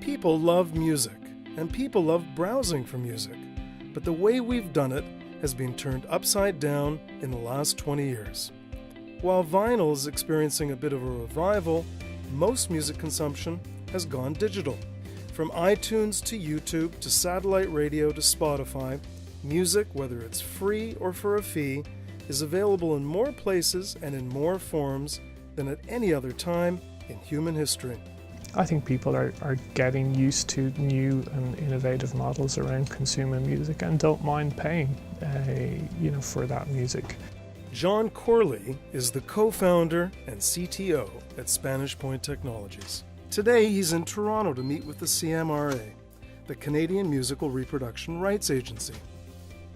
People love music, and people love browsing for music, but the way we've done it has been turned upside down in the last 20 years. While vinyl is experiencing a bit of a revival, most music consumption has gone digital. From iTunes to YouTube to satellite radio to Spotify, music, whether it's free or for a fee, is available in more places and in more forms than at any other time in human history. I think people are getting used to new and innovative models around consuming music and don't mind paying for that music. John Corley is the co-founder and CTO at Spanish Point Technologies. Today he's in Toronto to meet with the CMRRA, the Canadian Musical Reproduction Rights Agency.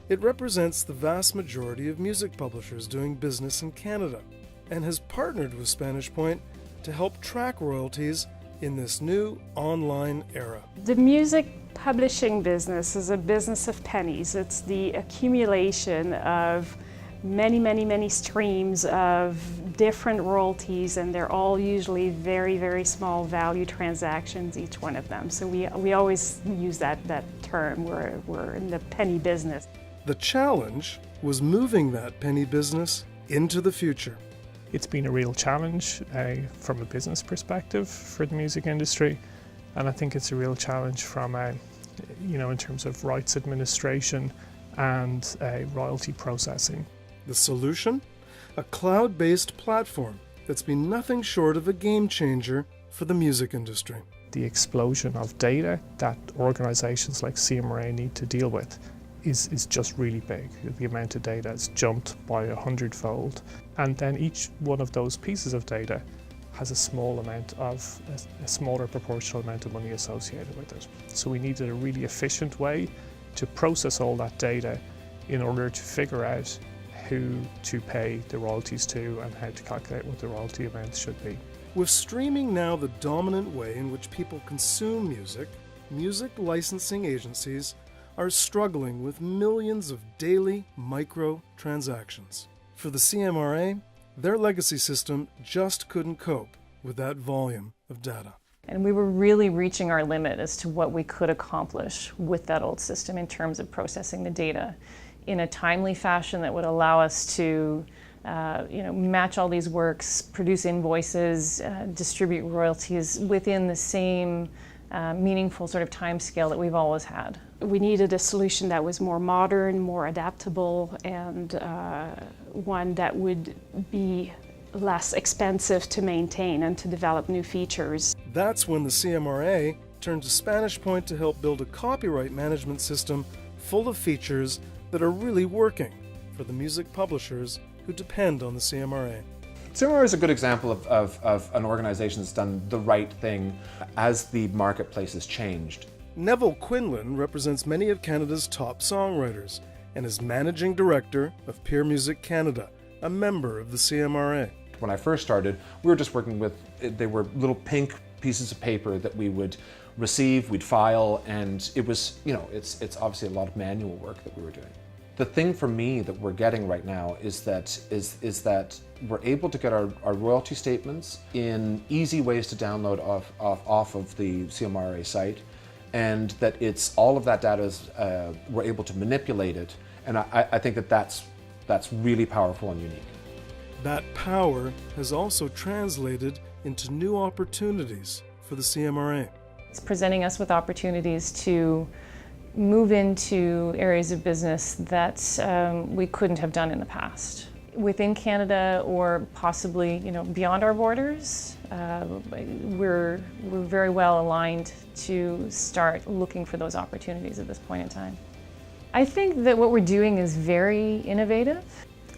It represents the vast majority of music publishers doing business in Canada and has partnered with Spanish Point to help track royalties in this new online era. The music publishing business is a business of pennies. It's the accumulation of many streams of different royalties, and they're all usually very small value transactions, each one of them. So we always use that term. We're in the penny business. The challenge was moving that penny business into the future. It's been a real challenge from a business perspective for the music industry, and I think it's a real challenge from in terms of rights administration and royalty processing. The solution? A cloud-based platform that's been nothing short of a game changer for the music industry. The explosion of data that organizations like CMRRA need to deal with is just really big. The amount of data has jumped by 100-fold, and then each one of those pieces of data has a smaller proportional amount of money associated with it. So we needed a really efficient way to process all that data in order to figure out who to pay the royalties to and how to calculate what the royalty amounts should be. With streaming now the dominant way in which people consume music, music licensing agencies are struggling with millions of daily micro-transactions. For the CMRRA, their legacy system just couldn't cope with that volume of data. And we were really reaching our limit as to what we could accomplish with that old system in terms of processing the data in a timely fashion that would allow us to match all these works, produce invoices, distribute royalties within the same meaningful sort of time scale that we've always had. We needed a solution that was more modern, more adaptable, and one that would be less expensive to maintain and to develop new features. That's when the CMRRA turned to Spanish Point to help build a copyright management system full of features that are really working for the music publishers who depend on the CMRRA. CMRRA is a good example of an organization that's done the right thing as the marketplace has changed. Neville Quinlan represents many of Canada's top songwriters and is Managing Director of Peer Music Canada, a member of the CMRRA. When I first started, we were just working with, they were little pink pieces of paper that we would receive, we'd file, and it was, it's obviously a lot of manual work that we were doing. The thing for me that we're getting right now is that we're able to get our royalty statements in easy ways to download off of the CMRRA site, and that it's all of that data is we're able to manipulate it, and I think that's really powerful and unique. That power has also translated into new opportunities for the CMRRA. It's presenting us with opportunities to move into areas of business that we couldn't have done in the past. Within Canada or possibly beyond our borders, we're very well aligned to start looking for those opportunities at this point in time. I think that what we're doing is very innovative.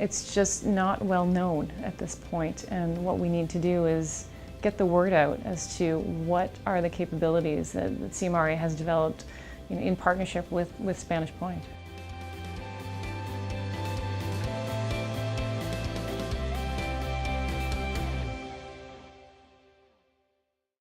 It's just not well known at this point, and what we need to do is get the word out as to what are the capabilities that CMRRA has developed in partnership with Spanish Point.